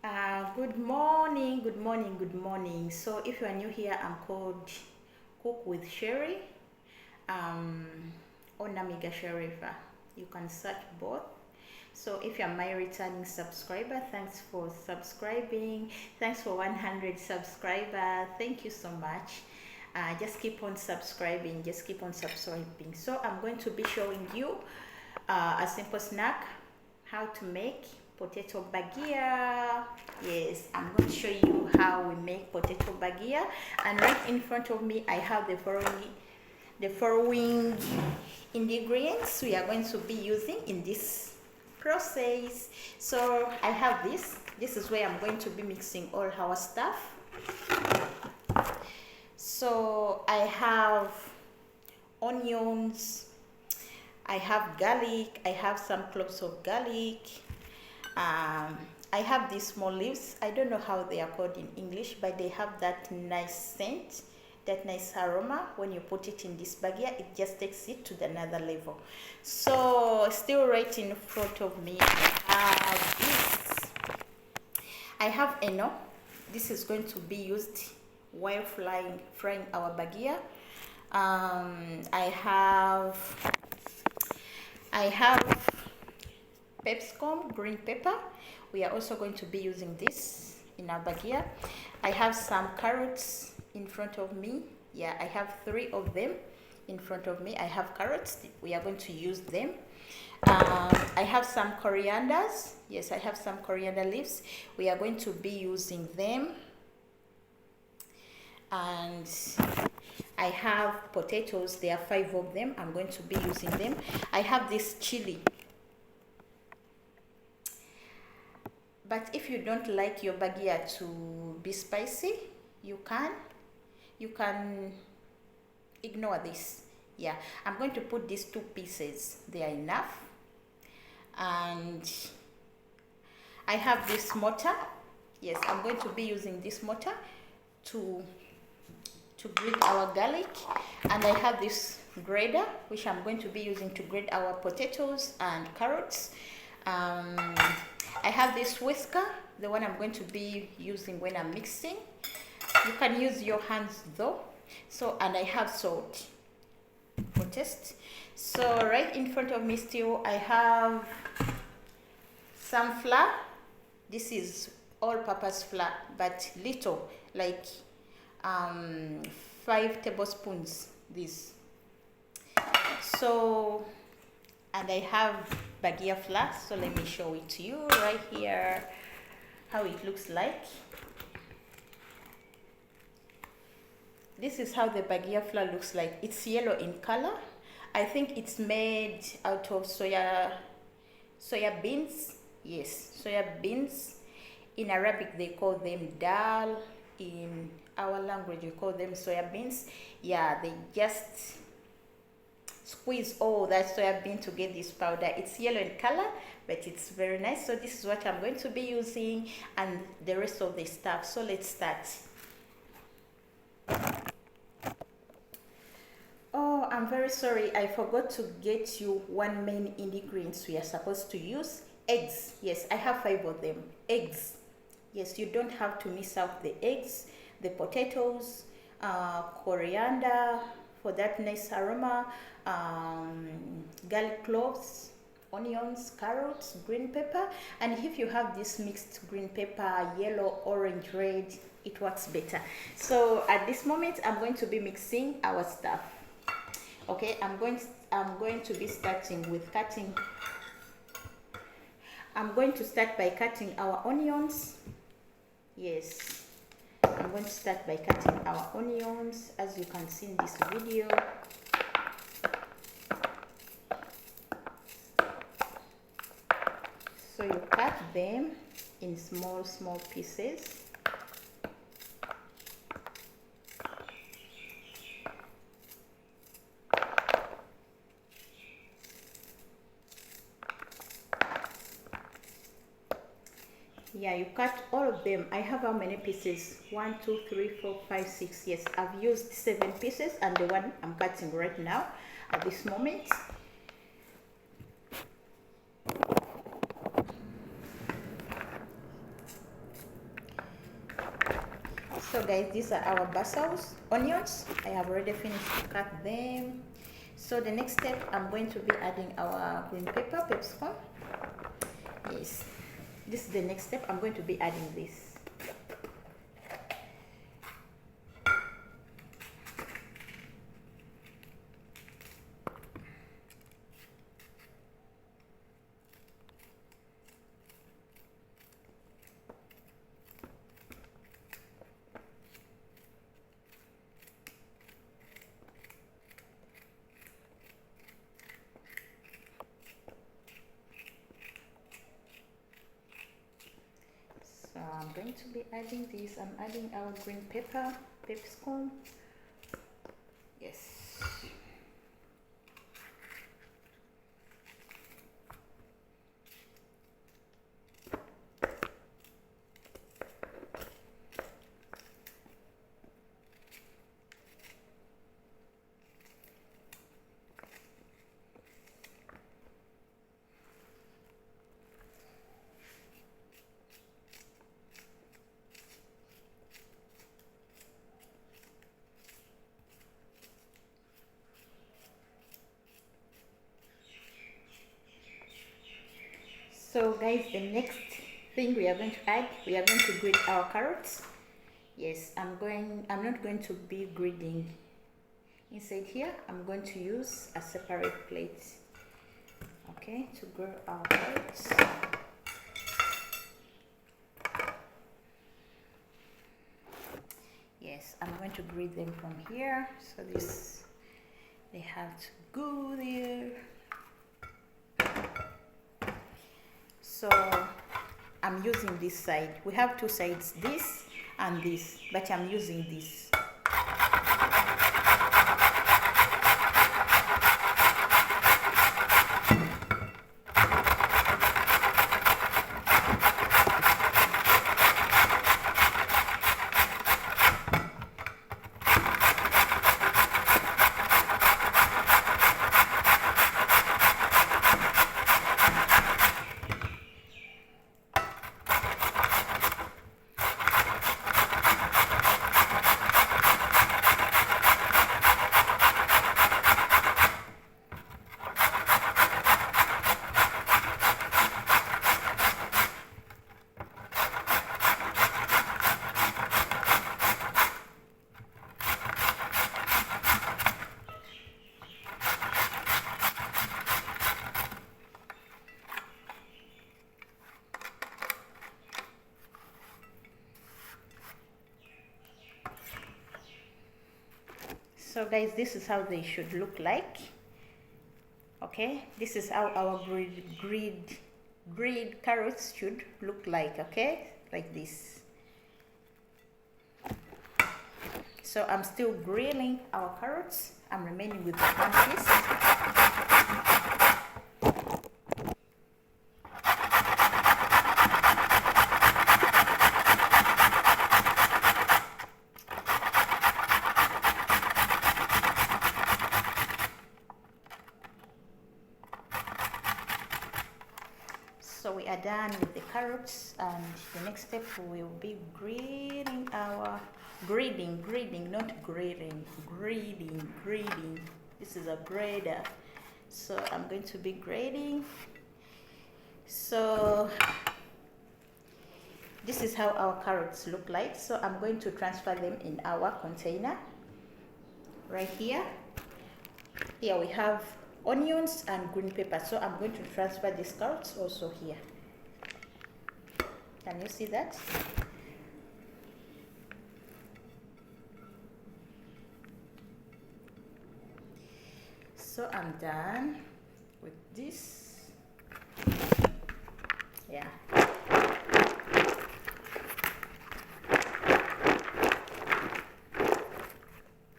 Good morning, good morning, good morning. So if you are new here, I'm called Cook with Sherry, um, or Namiga Sherifa. You can search both. So if you're my returning subscriber, thanks for subscribing. Thanks for 100 subscribers. Thank you so much. Just keep on subscribing. Just keep on subscribing. So I'm going to be showing you a simple snack, how to make potato bagiya. Yes, I'm going to show you how we make potato bagiya, and right in front of me I have the following ingredients we are going to be using in this process. So I have this is where I'm going to be mixing all our stuff. So I have onions, I have garlic, I have some cloves of garlic. I have these small leaves. I don't know how they are called in English, but they have that nice scent, that nice aroma. When you put it in this bagiya, it just takes it to another level. So still right in front of me, I have this. I have eno. This is going to be used while frying our bagiya. I have pepsicum, green pepper. We are also going to be using this in our bagiya. I have some carrots in front of me. Yeah, I have 3 of them in front of me. I have carrots. We are going to use them. I have some corianders. Yes, I have some coriander leaves. We are going to be using them. And I have potatoes. There are 5 of them. I'm going to be using them. I have this chili. But if you don't like your bagiya to be spicy, you can ignore this. Yeah, I'm going to put these 2 pieces. They are enough. And I have this mortar. Yes, I'm going to be using this mortar to grate our garlic. And I have this grater, which I'm going to be using to grate our potatoes and carrots. I have this whisker, the one I'm going to be using when I'm mixing. You can use your hands though. So, and I have salt for taste. So right in front of me still I have some flour. This is all-purpose flour, but little, like 5 tablespoons this. So, and I have bagiya flour, so let me show it to you right here how it looks like. This is how the bagiya flour looks like. It's yellow in color. I think it's made out of soya beans. Yes, soya beans. In Arabic they call them dal. In our language we call them soya beans. Yeah, they just squeeze all that soya bean to get this powder. It's yellow in color, but it's very nice. So this is what I'm going to be using, and the rest of the stuff. So let's start. Oh, I'm very sorry, I forgot to get you one main ingredient we are supposed to use. Eggs. Yes, I have 5 of them. Eggs. Yes, you don't have to miss out the eggs, the potatoes, coriander for that nice aroma, garlic cloves, onions, carrots, green pepper. And if you have this mixed green pepper, yellow, orange, red, it works better. So at this moment I'm going to be mixing our stuff. Okay, I'm going to be starting with cutting. I'm going to start by cutting our onions. Yes, I'm going to start by cutting our onions, as you can see in this video. So you cut them in small pieces. Yeah, you cut all of them. I have how many pieces? 1, 2, 3, 4, 5, 6. Yes, I've used 7 pieces, and the one I'm cutting right now at this moment. So guys, these are our basils, onions. I have already finished to cut them. So the next step, I'm going to be adding our green pepper, peppercorn. Yes, this is the next step. I'm going to be adding this. So I'm going to be adding this. I'm adding our green pepper, peppercorn. Yes. So guys, the next thing we are going to add, we are going to grate our carrots. Yes, I'm not going to be grating inside here. I'm going to use a separate plate, okay, to grate our carrots. Yes, I'm going to grate them from here. So this, they have to go there. So I'm using this side. We have two sides, this and this, but I'm using this. So guys, this is how they should look like. Okay, this is how our grilled carrots should look like. Okay, like this. So I'm still grilling our carrots. I'm remaining with the one piece. So we are done with the carrots, and the next step will be grilling our grading, not grading, grading. This is a grader. So I'm going to be grading. So this is how our carrots look like. So I'm going to transfer them in our container right here. Here we have onions and green pepper. So I'm going to transfer these carrots also here. Can you see that? So I'm done with this. Yeah.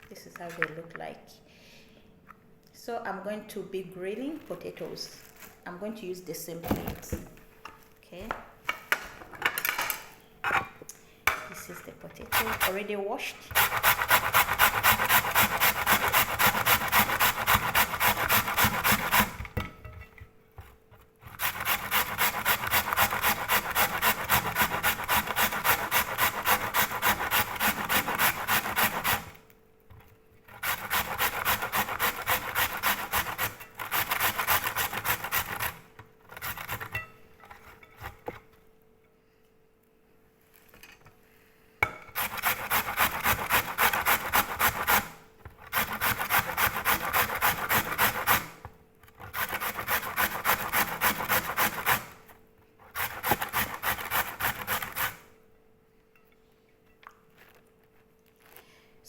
This is how they look like. So I'm going to be grilling potatoes. I'm going to use the same plate. Okay. This is the potato already washed.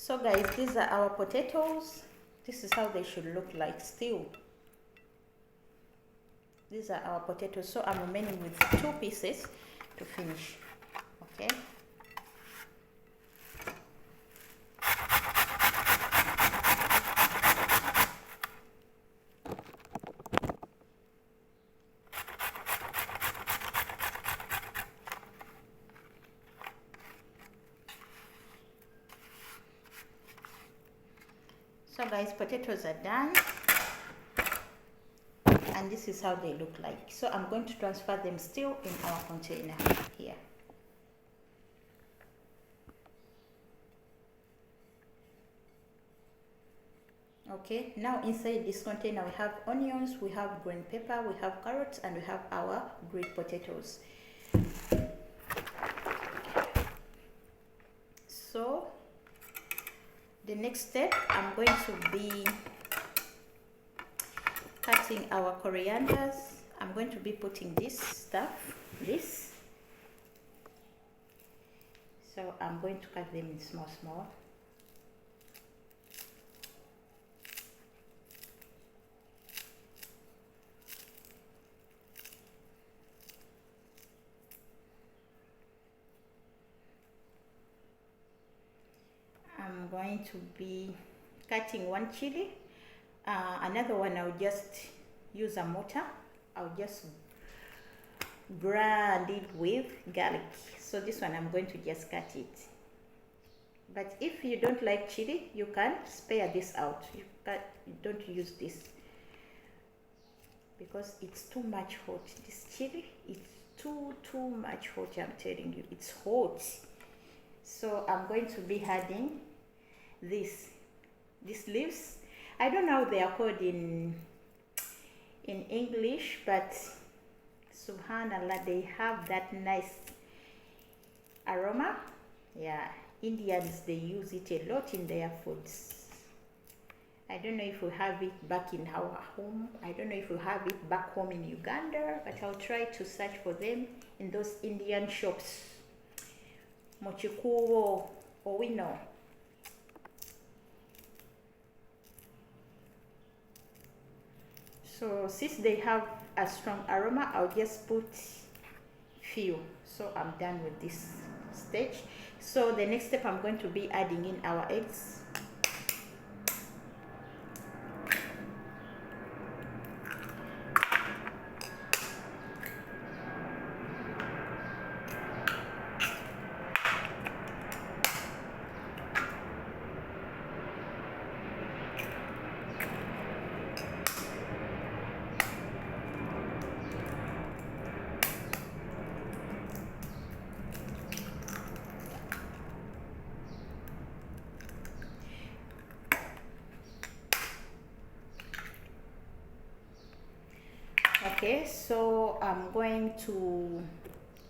So guys, these are our potatoes. This is how they should look like still. These are our potatoes. So I'm remaining with 2 pieces to finish. Okay. So guys, potatoes are done. And this is how they look like. So I'm going to transfer them still in our container here. Okay, now inside this container we have onions, we have green pepper, we have carrots, and we have our green potatoes. So the next step, I'm going to be cutting our corianders. I'm going to be putting this stuff, this. So I'm going to cut them in small. I'm going to be cutting 1 chili. Another one I'll just use a mortar. I'll just brand it with garlic. So this one I'm going to just cut it. But if you don't like chili, you can spare this out. You don't use this because it's too much hot. This chili, it's too much hot. I'm telling you, it's hot. So I'm going to be adding these leaves. I don't know how they are called in English, but subhanallah, they have that nice aroma. Yeah, Indians, they use it a lot in their foods. I don't know if we have it back in our home. I don't know if we have it back home in Uganda, but I'll try to search for them in those Indian shops. Mochikuo, Owino. So since they have a strong aroma, I'll just put few. So I'm done with this stage. So the next step, I'm going to be adding in our eggs. Okay, so I'm going to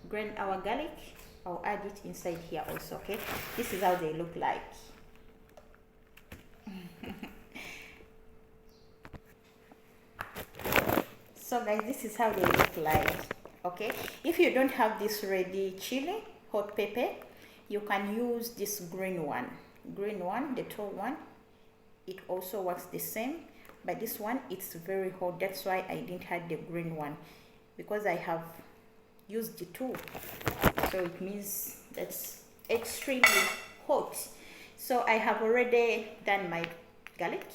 grind our garlic. I'll add it inside here also. Okay, this is how they look like. So guys, this is how they look like. Okay, if you don't have this ready chili, hot pepper, you can use this green one, the tall one. It also works the same, but this one, it's very hot. That's why I didn't have the green one, because I have used the two, so it means that's extremely hot. So I have already done my garlic.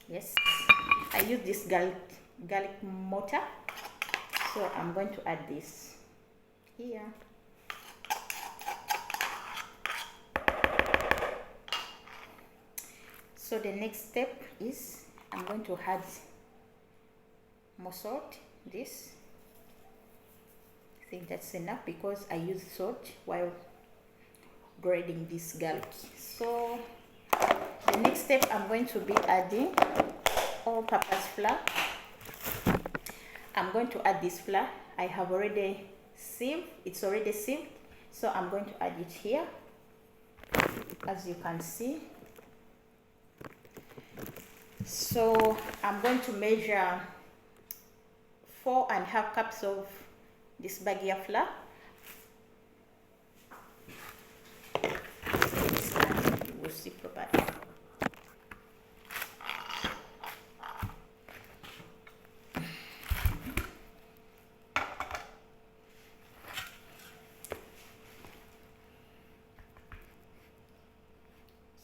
Yes, I use this garlic mortar. So I'm going to add this here. So the next step is I'm going to add more salt. This, I think that's enough because I use salt while grating this garlic. So the next step, I'm going to be adding all-purpose flour. I'm going to add this flour. I have already sieved. It's already sieved. So I'm going to add it here, as you can see. So I'm going to measure 4.5 cups of this bagiya flour. you see properly.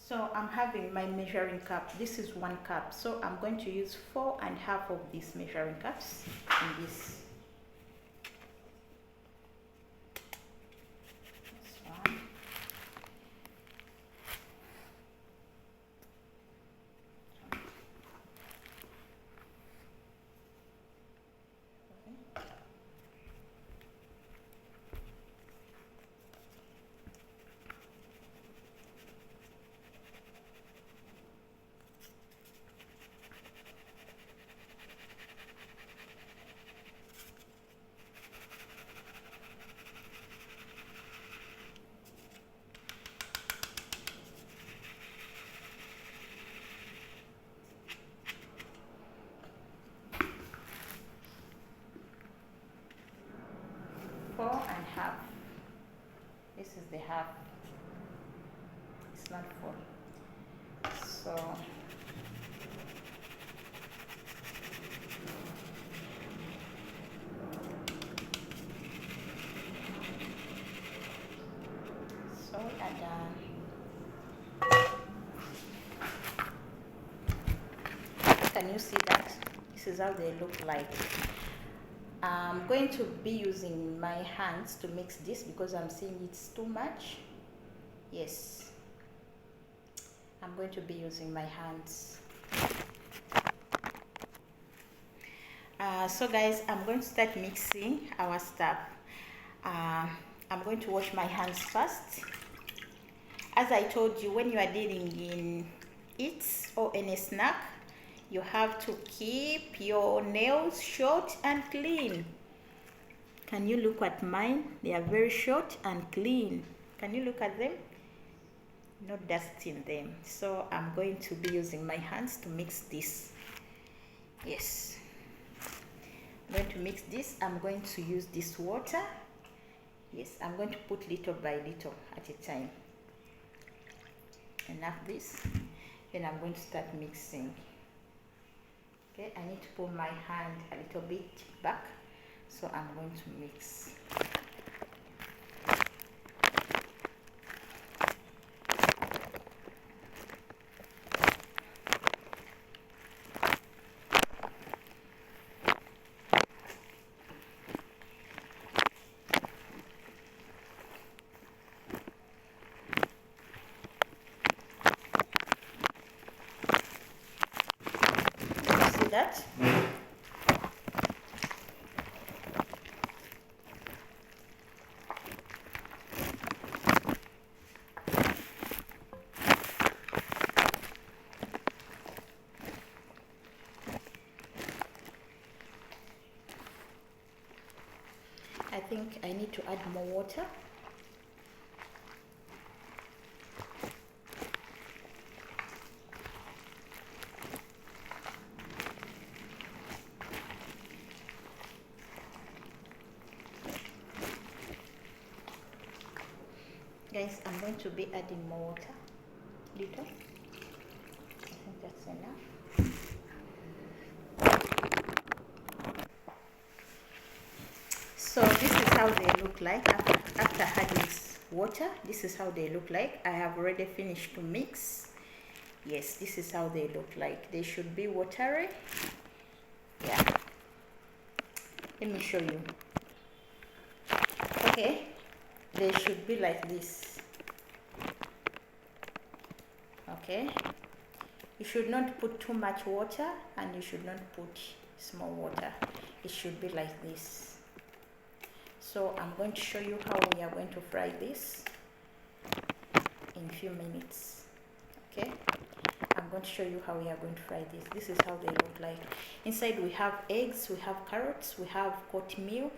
So I'm having my measuring cup. This is 1 cup. So I'm going to use 4.5 of these measuring cups in this. One. Four and half. This is the half. It's not full. So we are done. Can you see that? This is how they look like. I'm going to be using my hands to mix this because I'm seeing it's too much. Yes, I'm going to be using my hands. So guys, I'm going to start mixing our stuff. I'm going to wash my hands first. As I told you, when you are dealing in eats or any snack, you have to keep your nails short and clean. Can you look at mine? They are very short and clean. Can you look at them? No dust in them. So I'm going to be using my hands to mix this. Yes, I'm going to mix this. I'm going to use this water. Yes, I'm going to put little by little at a time. Enough this. Then I'm going to start mixing. Okay, I need to pull my hand a little bit back, so I'm going to mix. See that? I think I need to add more water. Guys, I'm going to be adding more water. Little. I think that's enough. So this is how they look like after adding water. This is how they look like. I have already finished to mix. Yes, this is how they look like. They should be watery. Yeah. Let me show you. Okay. They should be like this. Okay. You should not put too much water and you should not put small water. It should be like this. So I'm going to show you how we are going to fry this in a few minutes. Okay, I'm going to show you how we are going to fry this. This is how they look like. Inside we have eggs, we have carrots, we have Cotmil,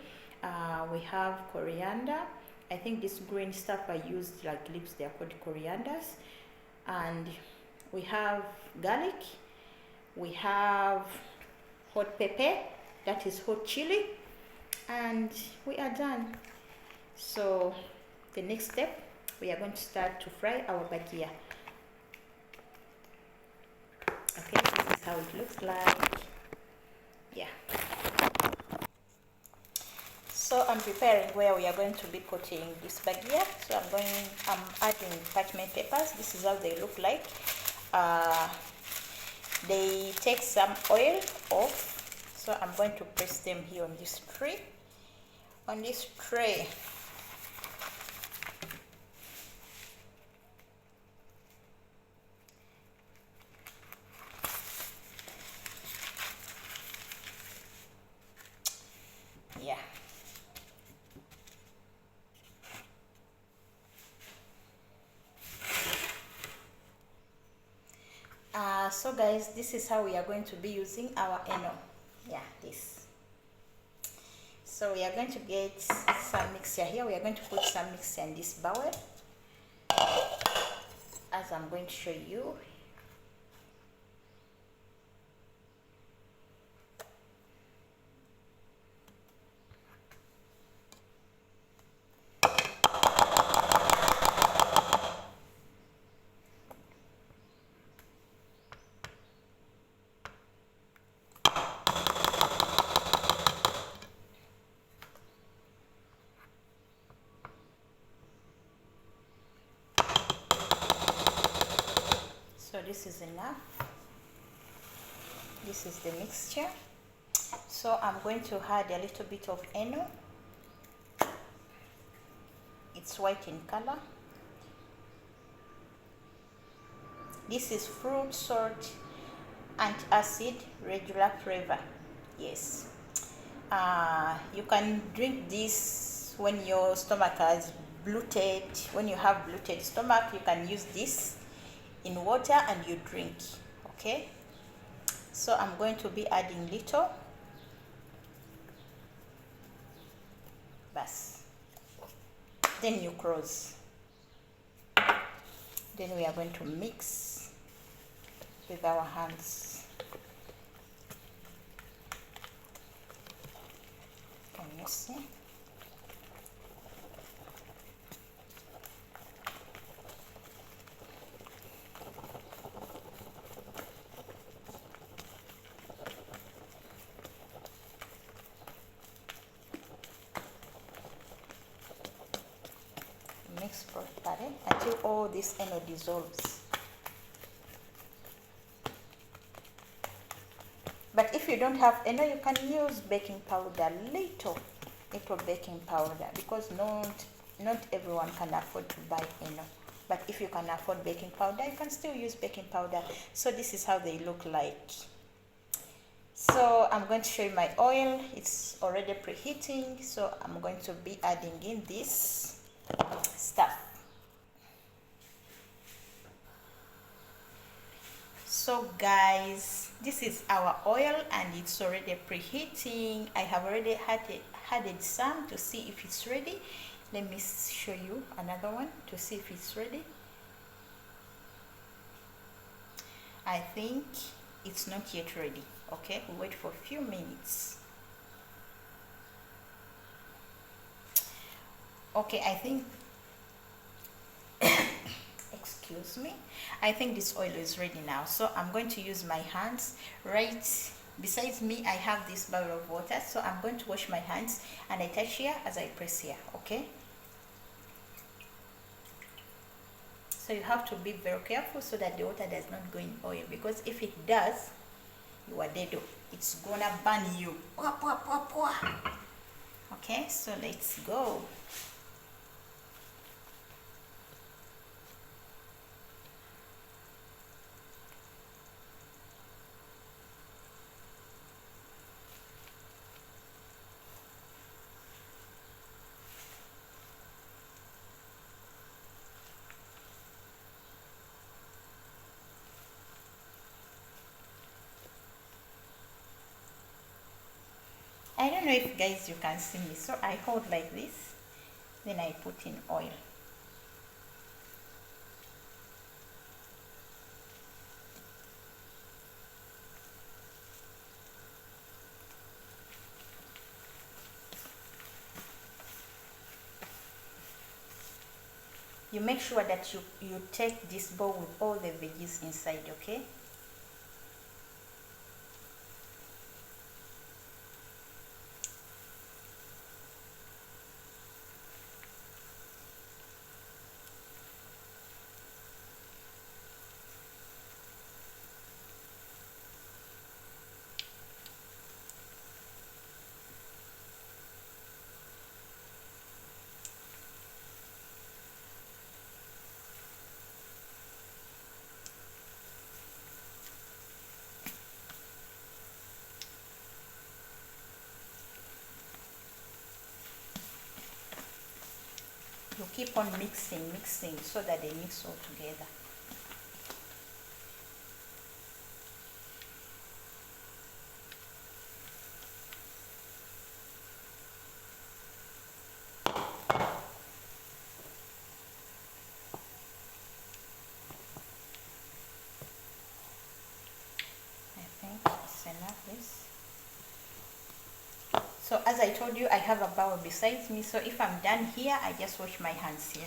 we have coriander. I think this green stuff I used like leaves, they are called corianders. And we have garlic, we have hot pepper, that is hot chili, and we are done. So the next step, we are going to start to fry our bagiya. how it looks like. Yeah. So I'm preparing where we are going to be putting this bagiya. So I'm adding parchment papers. This is how they look like. They take some oil off. So I'm going to press them here on this tray. On this tray. Yeah. So guys, this is how we are going to be using our eno. Yeah, this. So we are going to get some mixture here. We are going to put some mixture in this bowl, as I'm going to show you. So this is enough. This is the mixture. So I'm going to add a little bit of eno. It's white in color. This is fruit, salt, antacid, regular flavor. Yes. You can drink this when your stomach has bloated. When you have bloated stomach, you can use this in water and you drink. Okay. So I'm going to be adding little. Bas. Then you close. Then we are going to mix with our hands. Can you see? Mix properly until all this eno dissolves. But if you don't have eno, you can use baking powder, little baking powder, because not everyone can afford to buy eno. But if you can afford baking powder, you can still use baking powder. So this is how they look like. So I'm going to show you my oil. It's already preheating, so I'm going to be adding in this stuff. So guys, this is our oil and it's already preheating. I have already added some to see if it's ready. Let me show you another one to see if it's ready. I think it's not yet ready. Okay, we'll wait for a few minutes. Okay, I think excuse me, I think this oil is ready now. So I'm going to use my hands. Right besides me, I have this bowl of water, so I'm going to wash my hands and I touch here as I press here. Okay, so you have to be very careful so that the water does not go in oil, because if it does, you are dead. It's gonna burn you. Okay, so let's go. I don't know if guys you can see me, so I hold like this, then I put in oil. You make sure that you take this bowl with all the veggies inside, okay? You keep on mixing so that they mix all together. I think it's enough. This. So as I told you, I have a bowl besides me, so if I'm done here, I just wash my hands here.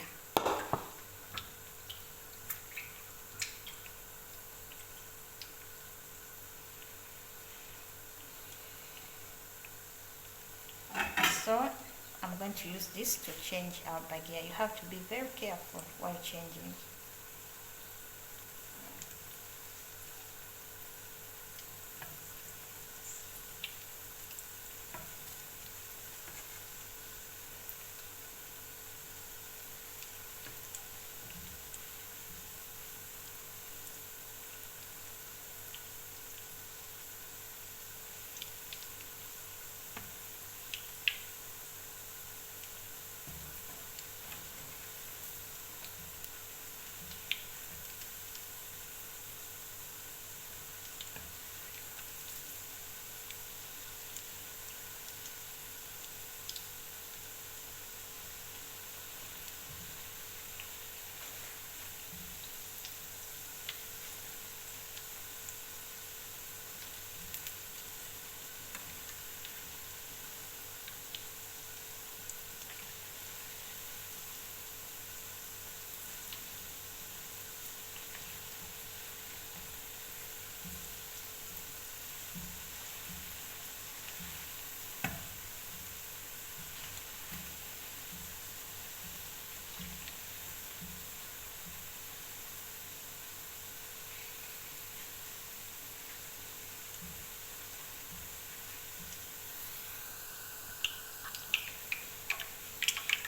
So I'm going to use this to change our bagiya. You have to be very careful while changing.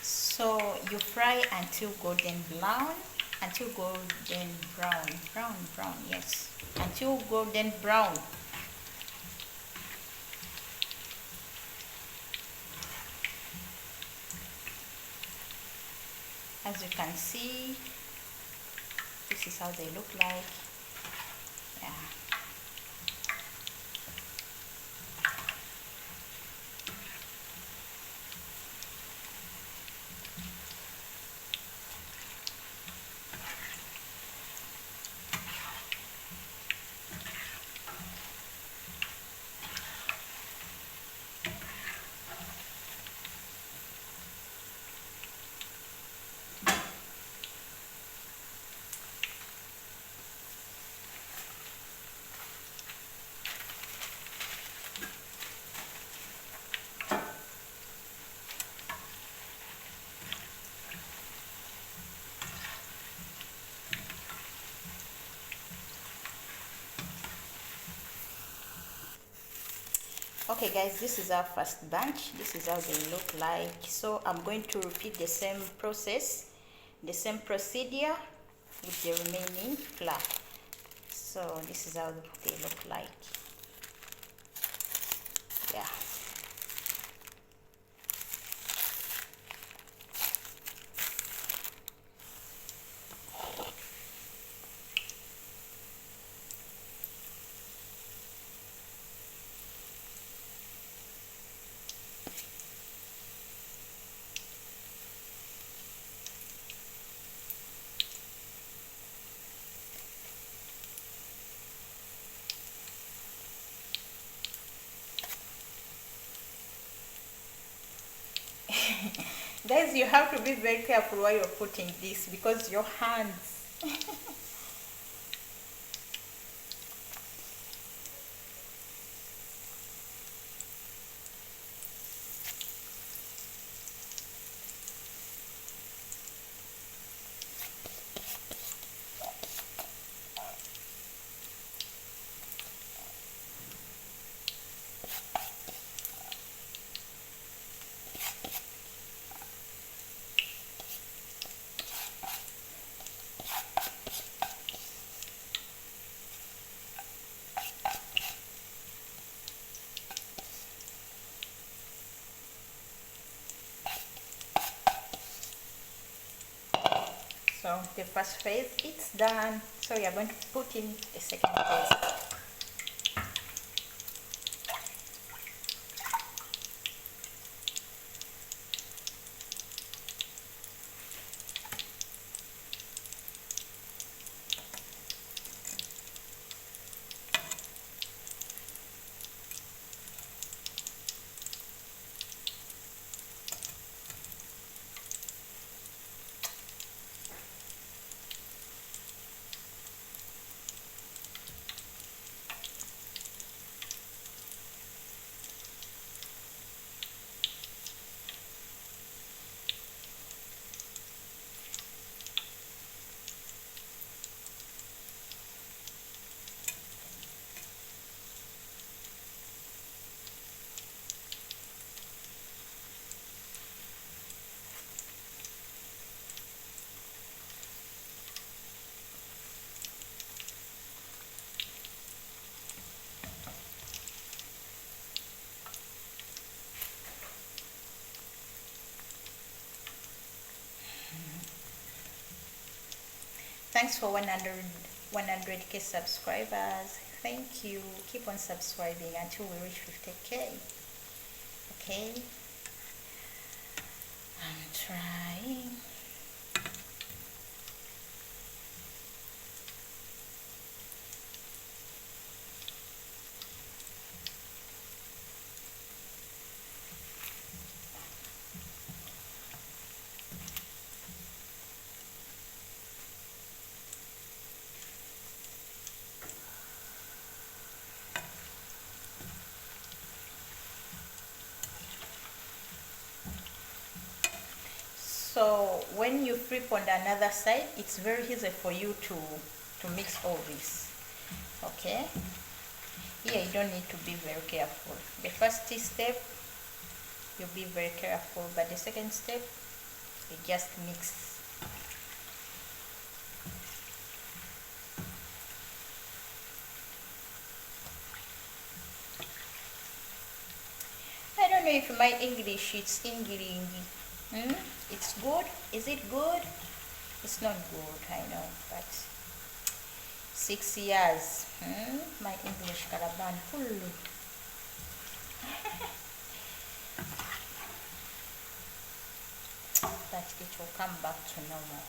So you fry until golden brown, brown, yes, until golden brown. As you can see, this is how they look like. Yeah. Okay guys, this is our first bunch. This is how they look like. So I'm going to repeat the same process, the same procedure with the remaining flour. So this is how they look like. Yeah. Guys, you have to be very careful while you're putting this because your hands So the first phase, it's done. So we are going to put in the second phase. Thanks for 100k subscribers. Thank you. Keep on subscribing until we reach 50k. Okay, I'm trying. So when you flip on the another side, it's very easy for you to mix all this. Okay, here you don't need to be very careful. The first step you'll be very careful, but the second step you just mix. I don't know if my English it's English. It's good. Is it good? It's not good, I know, but 6 years. My English caravan full. But it will come back to normal.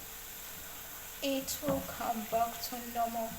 It will come back to normal.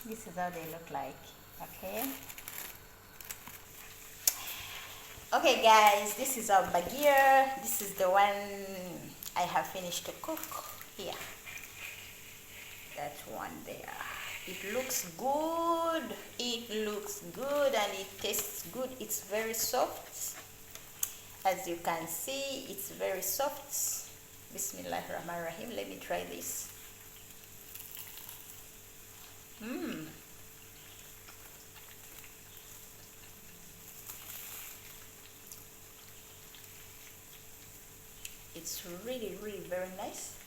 This is how they look like. Okay guys, this is our bagiya. This is the one I have finished to cook. Here, that one there. It looks good. It looks good and it tastes good. It's very soft. As you can see, it's very soft. Bismillahirrahmanirrahim. Let me try this. It's really, really very nice.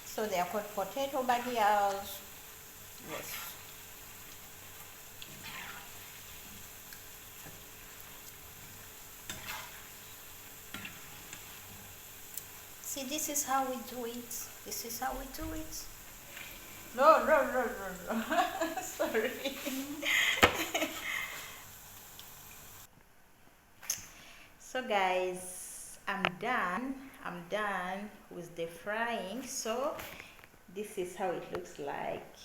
So they are called potato bagiyas. Yes. See, this is how we do it. This is how we do it. No, no, no, no, no. Sorry. So guys, I'm done with the frying. So this is how it looks like.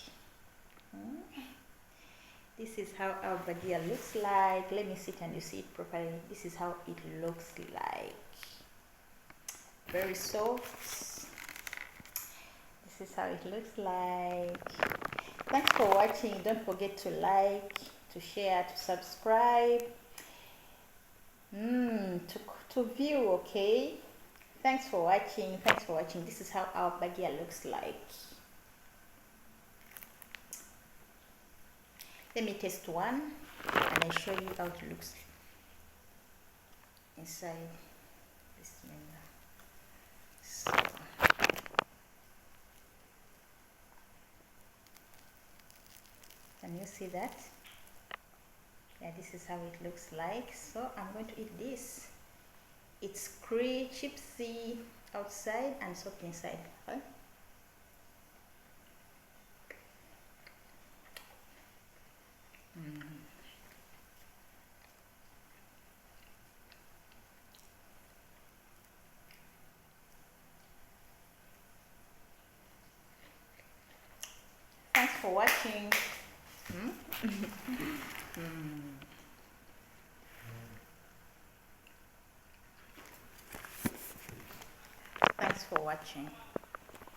This is how our bagiya looks like. Let me sit and you see it properly. This is how it looks like. Very soft. This is how it looks like. Thanks for watching. Don't forget to like, to share, to subscribe, to view. Okay, thanks for watching. This is how our bagiya looks like. Let me test one and I show you how it looks inside. Bismillah. So can you see that? Yeah, this is how it looks like. So I'm going to eat this. It's chipsy outside and soft inside. Okay? Thanks for watching. Thanks for watching.